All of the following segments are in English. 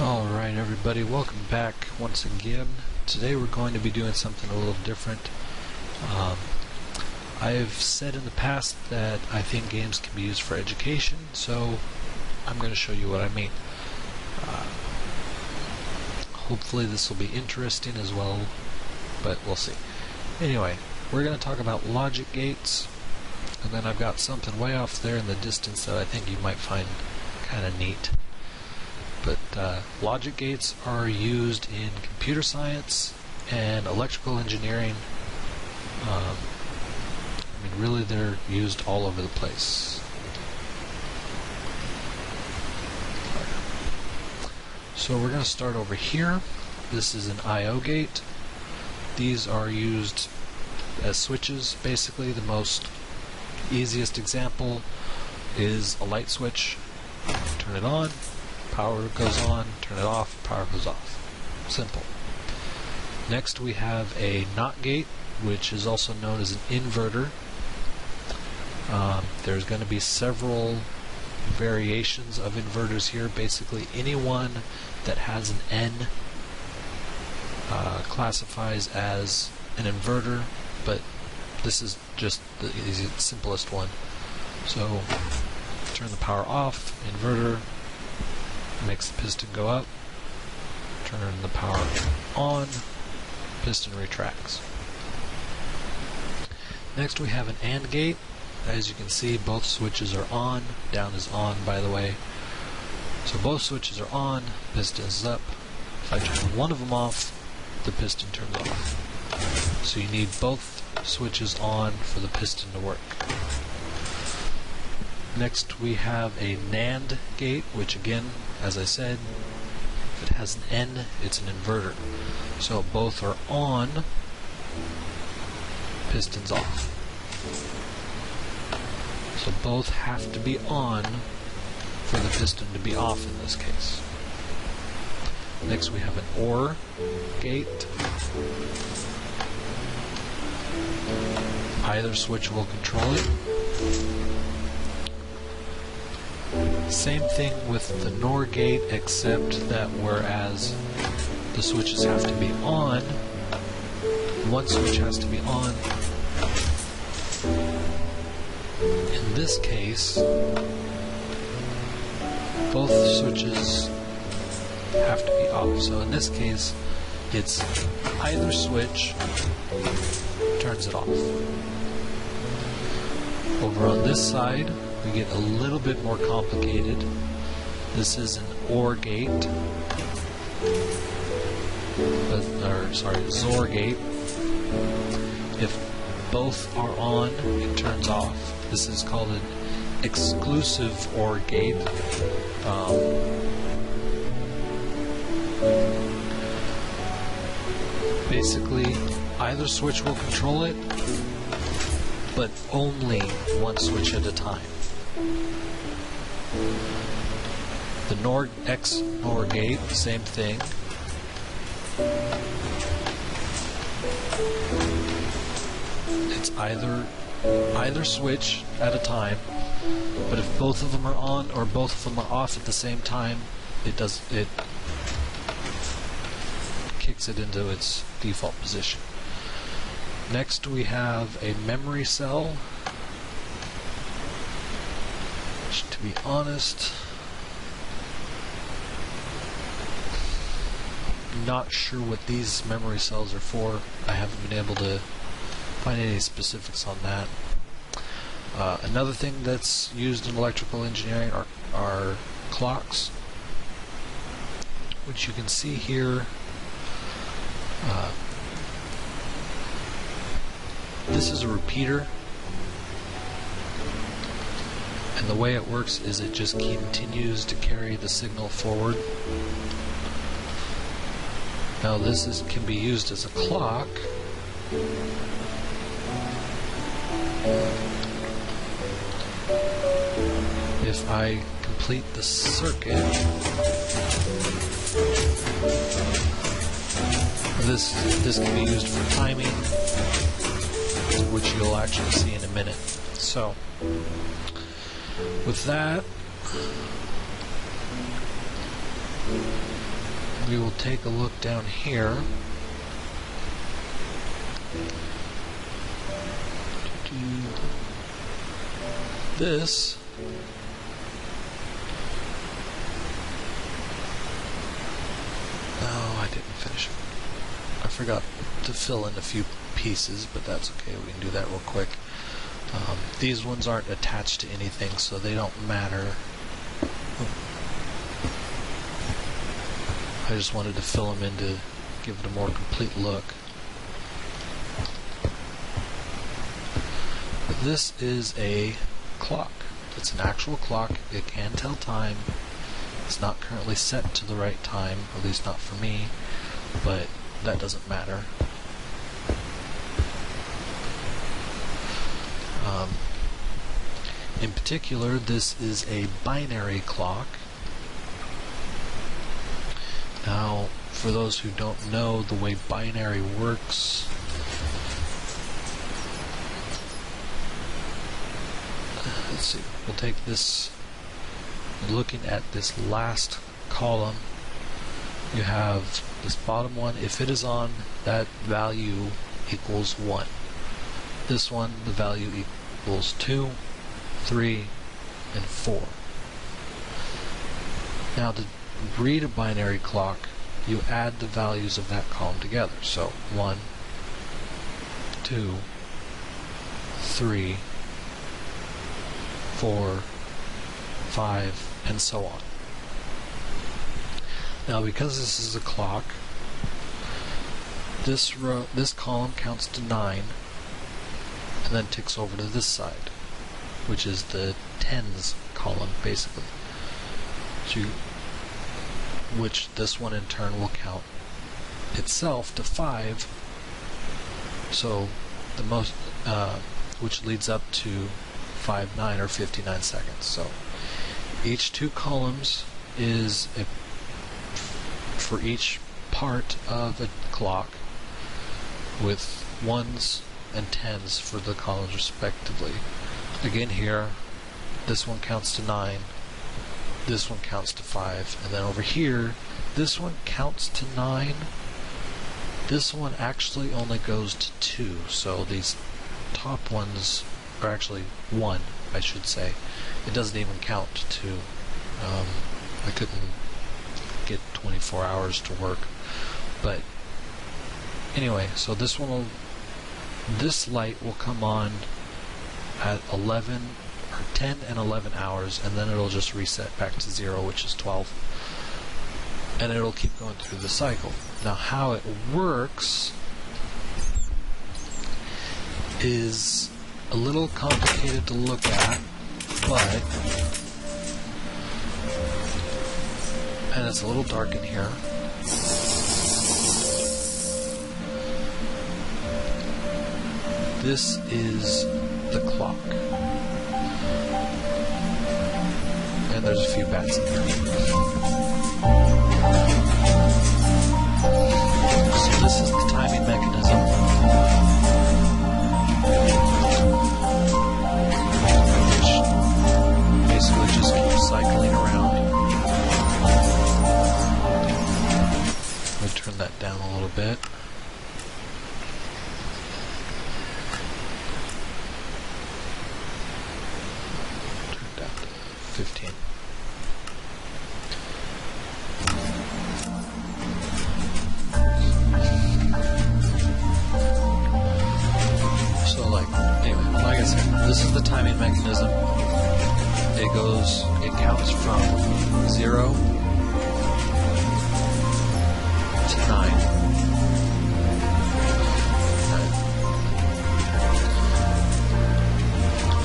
Alright everybody, welcome back once again. Today we're going to be doing something a little different. I've said in the past that I think games can be used for education, so I'm going to show you what I mean. Hopefully this will be interesting as well, but we'll see. Anyway, we're going to talk about logic gates, and then I've got something way off there in the distance that I think you might find kind of neat. But logic gates are used in computer science and electrical engineering. Really they're used all over the place. So we're going to start over here. This is an I/O gate. These are used as switches. Basically, the most easiest example is a light switch. Turn it on, power goes on, turn it off, power goes off. Simple. Next we have a NOT gate, which is also known as an inverter. There's going to be several variations of inverters here. Basically any one that has an N classifies as an inverter, but this is just the simplest one. So turn the power off, inverter, makes the piston go up, turn the power on, piston retracts. Next we have an AND gate. As you can see, both switches are on. Down is on, by the way. So both switches are on, piston is up. If I turn one of them off, the piston turns off. So you need both switches on for the piston to work. Next we have a NAND gate, which again, as I said, if it has an N, it's an inverter. So both are on, piston's off. So both have to be on for the piston to be off in this case. Next we have an OR gate. Either switch will control it. Same thing with the NOR gate, except that whereas the switches have to be on, one switch has to be on. In this case, both switches have to be off. So in this case, it's either switch turns it off. Over on this side, we get a little bit more complicated. This is an OR gate, XOR gate. If both are on, it turns off. This is called an exclusive OR gate. Basically, either switch will control it, but only one switch at a time. The XNOR gate, same thing. It's either switch at a time, but if both of them are on or both of them are off at the same time, it kicks it into its default position. Next we have a memory cell, which, to be honest, not sure what these memory cells are for. I haven't been able to find any specifics on that. Another thing that's used in electrical engineering are clocks, which you can see here. This is a repeater, and the way it works is it just continues to carry the signal forward. Now this can be used as a clock. If I complete the circuit, this can be used for timing, which you'll actually see in a minute. So, with that, we will take a look down here. This I didn't finish it. I forgot to fill in a few pieces, but that's okay. We can do that real quick. These ones aren't attached to anything, so they don't matter. I just wanted to fill them in to give it a more complete look. This is a clock. It's an actual clock. It can tell time. It's not currently set to the right time, at least not for me, but that doesn't matter. In particular, this is a binary clock. Now, for those who don't know the way binary works, let's see, we'll take this, looking at this last column, you have this bottom one. If it is on, that value equals 1. This one, the value equals 2, 3, and 4. Now to read a binary clock, you add the values of that column together. So 1, 2, 3, 4, 5, and so on. Now because this is a clock, this column counts to 9 and then ticks over to this side, which is the tens column basically. Which this one in turn will count itself to 5, so the most which leads up to 59 or 59 seconds. So each two columns is for each part of a clock, with 1s and 10s for the columns respectively. Again here, this one counts to 9, this one counts to 5, and then over here, this one counts to 9. This one actually only goes to 2, so these top ones are actually 1, I should say. It doesn't even count to 2. I couldn't get 24 hours to work, but anyway, so this light will come on at 10 and 11 hours, and then it'll just reset back to 0, which is 12, and it'll keep going through the cycle. Now how it works is a little complicated to look at, but and it's a little dark in here. This is the clock. And there's a few bats in here. So this is the timing mechanism. Which basically just keeps cycling around. Let me turn that down a little bit. Turn down to 15. This is the timing mechanism. It counts from 0 to 9.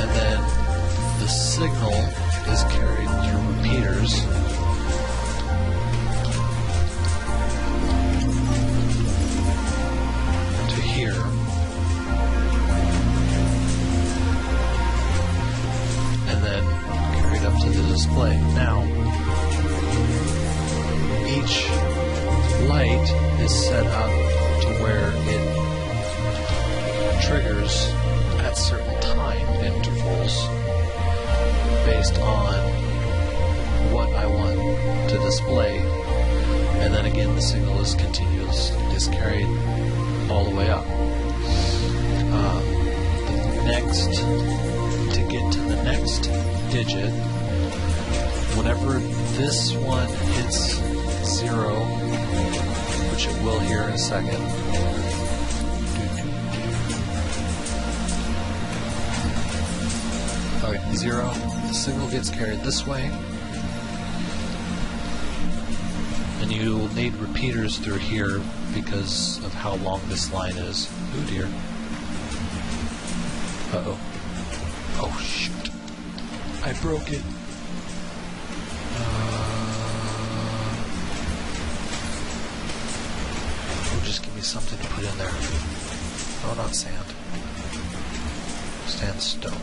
And then the signal is carried through repeaters. To here. To the display. Now, each light is set up to where it triggers at certain time intervals based on what I want to display, and then again the signal is continuous, is carried all the way up. To get to the next digit, whenever this one hits 0, which it will here in a second, okay, 0, the signal gets carried this way, and you will need repeaters through here because of how long this line is. Oh dear. Uh-oh. Oh, shoot. I broke it. Oh, just give me something to put in there. Oh, not sand. Sandstone.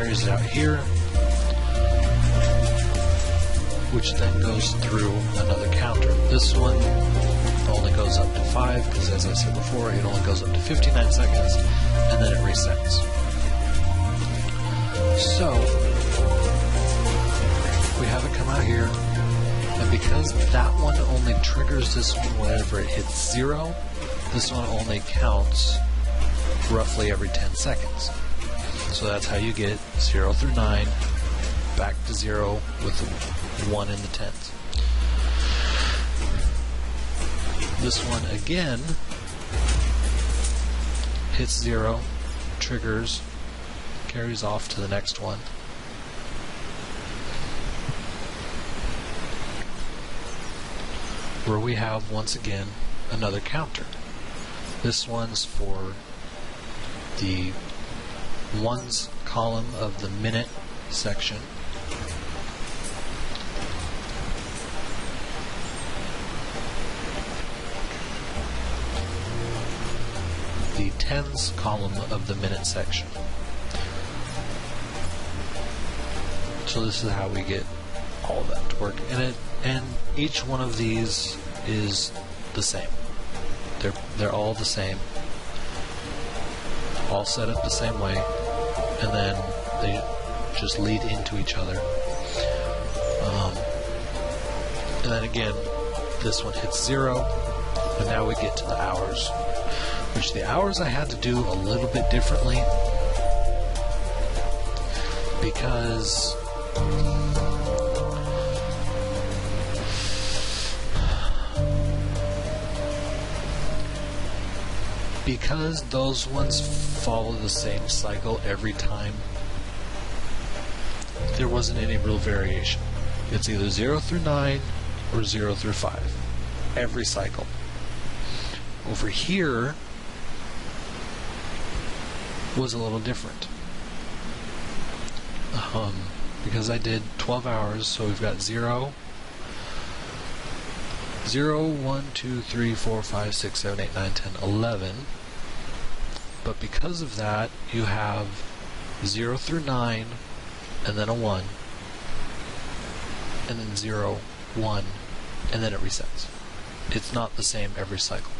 It out here, which then goes through another counter. This one only goes up to 5 because, as I said before, it only goes up to 59 seconds and then it resets. So we have it come out here, and because that one only triggers this one whenever it hits 0, this one only counts roughly every 10 seconds. So that's how you get 0 through 9 back to 0 with the 1 in the tens. This one again hits 0, triggers, carries off to the next one. Where we have once again another counter. This one's for the ones column of the minute section. The tens column of the minute section. So this is how we get all of that to work. And each one of these is the same. They're all the same. All set up the same way, and then they just lead into each other. And then again, this one hits 0, and now we get to the hours, which the hours I had to do a little bit differently because those ones follow the same cycle every time. There wasn't any real variation. It's either 0 through 9 or 0 through 5 every cycle. Over here was a little different because I did 12 hours, so we've got 0, 1, 2, 3, 4, 5, 6, 7, 8, 9, 10, 11. But because of that, you have 0 through 9, and then a 1, and then 0, 1, and then it resets. It's not the same every cycle.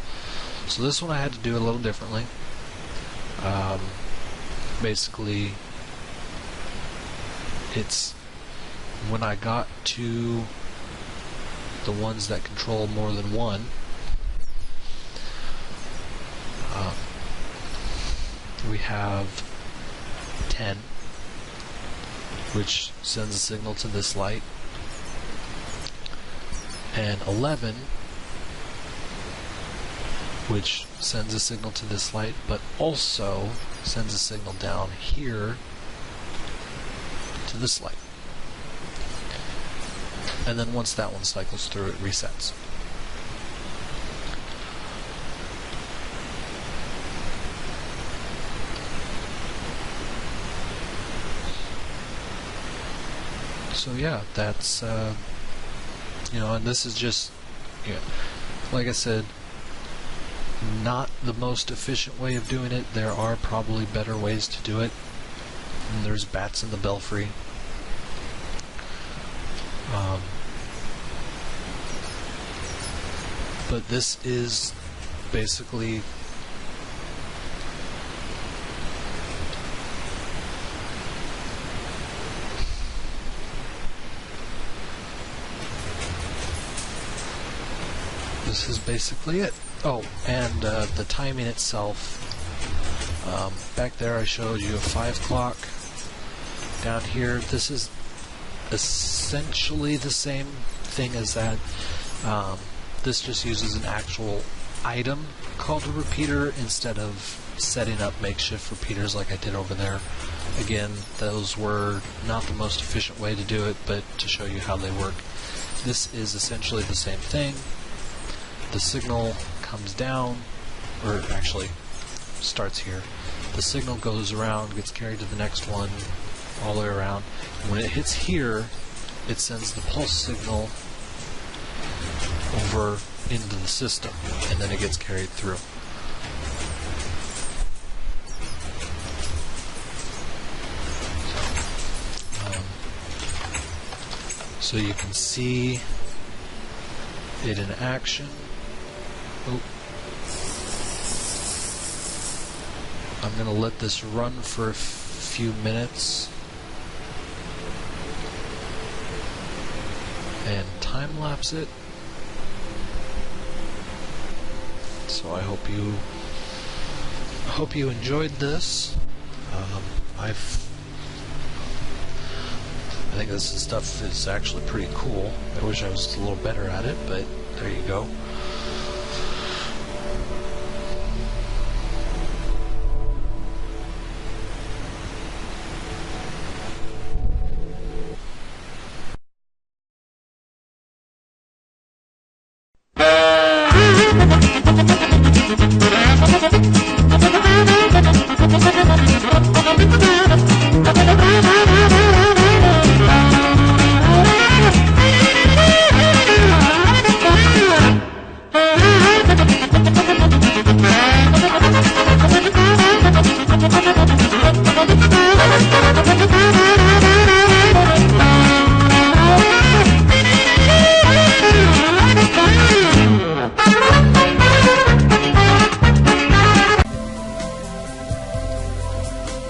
So this one I had to do a little differently. Basically, it's when I got to the ones that control more than one, we have 10, which sends a signal to this light, and 11, which sends a signal to this light, but also sends a signal down here to this light. And then once that one cycles through, it resets. So yeah, that's and this is just, like I said, not the most efficient way of doing it. There are probably better ways to do it, And there's bats in the belfry. But this is basically it. Oh, and the timing itself. Back there I showed you a 5 o'clock. Down here, this is essentially the same thing as that. This just uses an actual item called a repeater instead of setting up makeshift repeaters like I did over there. Again, those were not the most efficient way to do it, but to show you how they work. This is essentially the same thing. The signal comes down, or actually starts here. The signal goes around, gets carried to the next one, all the way around. And when it hits here, it sends the pulse signal over into the system, and then it gets carried through. So you can see it in action. Oh. I'm going to let this run for a few minutes and time lapse it. So I hope you enjoyed this. I think this stuff is actually pretty cool. I wish I was a little better at it, but there you go.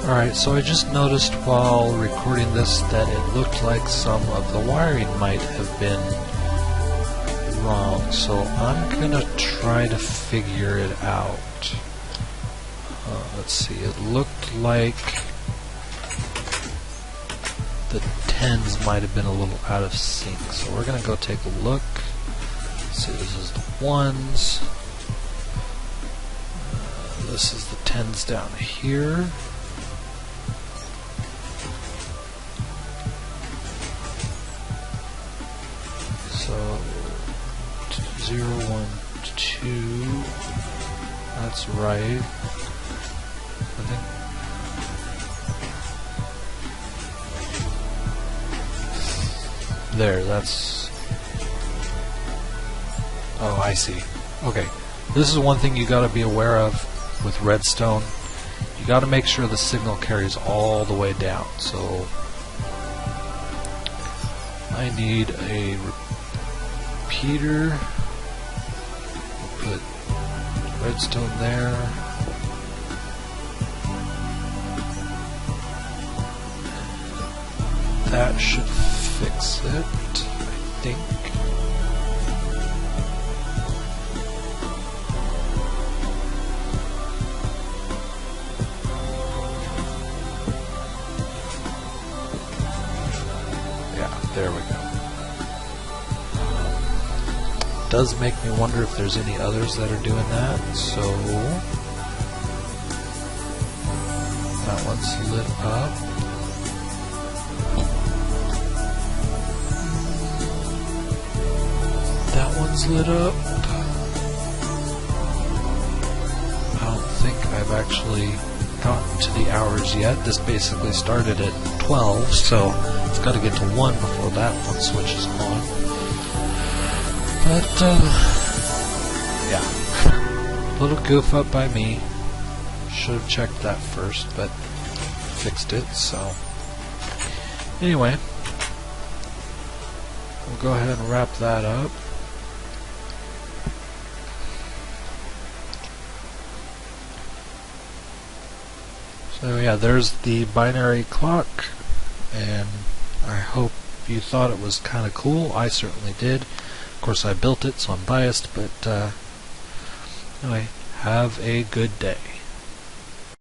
Alright, so I just noticed while recording this that it looked like some of the wiring might have been wrong, so I'm gonna try to figure it out. Let's see, it looked like the 10s might have been a little out of sync, so we're gonna go take a look. Let's see, this is the 1s. This is the 10s down here. So 0, 1, 2. That's right. I think. There, that's. Oh, I see. Okay. This is one thing you gotta be aware of with Redstone. You gotta make sure the signal carries all the way down. So I need a repeater. We'll put Redstone there. That should fix it, I think. Yeah, there we go. Does make me wonder if there's any others that are doing that. So that one's lit up. That one's lit up. I don't think I've actually gotten to the hours yet. This basically started at 12, so I've got to get to 1 before that one switches on. But, yeah. Little goof up by me. Should have checked that first, but fixed it. So anyway, we'll go ahead and wrap that up. So yeah, there's the binary clock, and I hope you thought it was kind of cool. I certainly did. Of course, I built it, so I'm biased, but anyway, have a good day.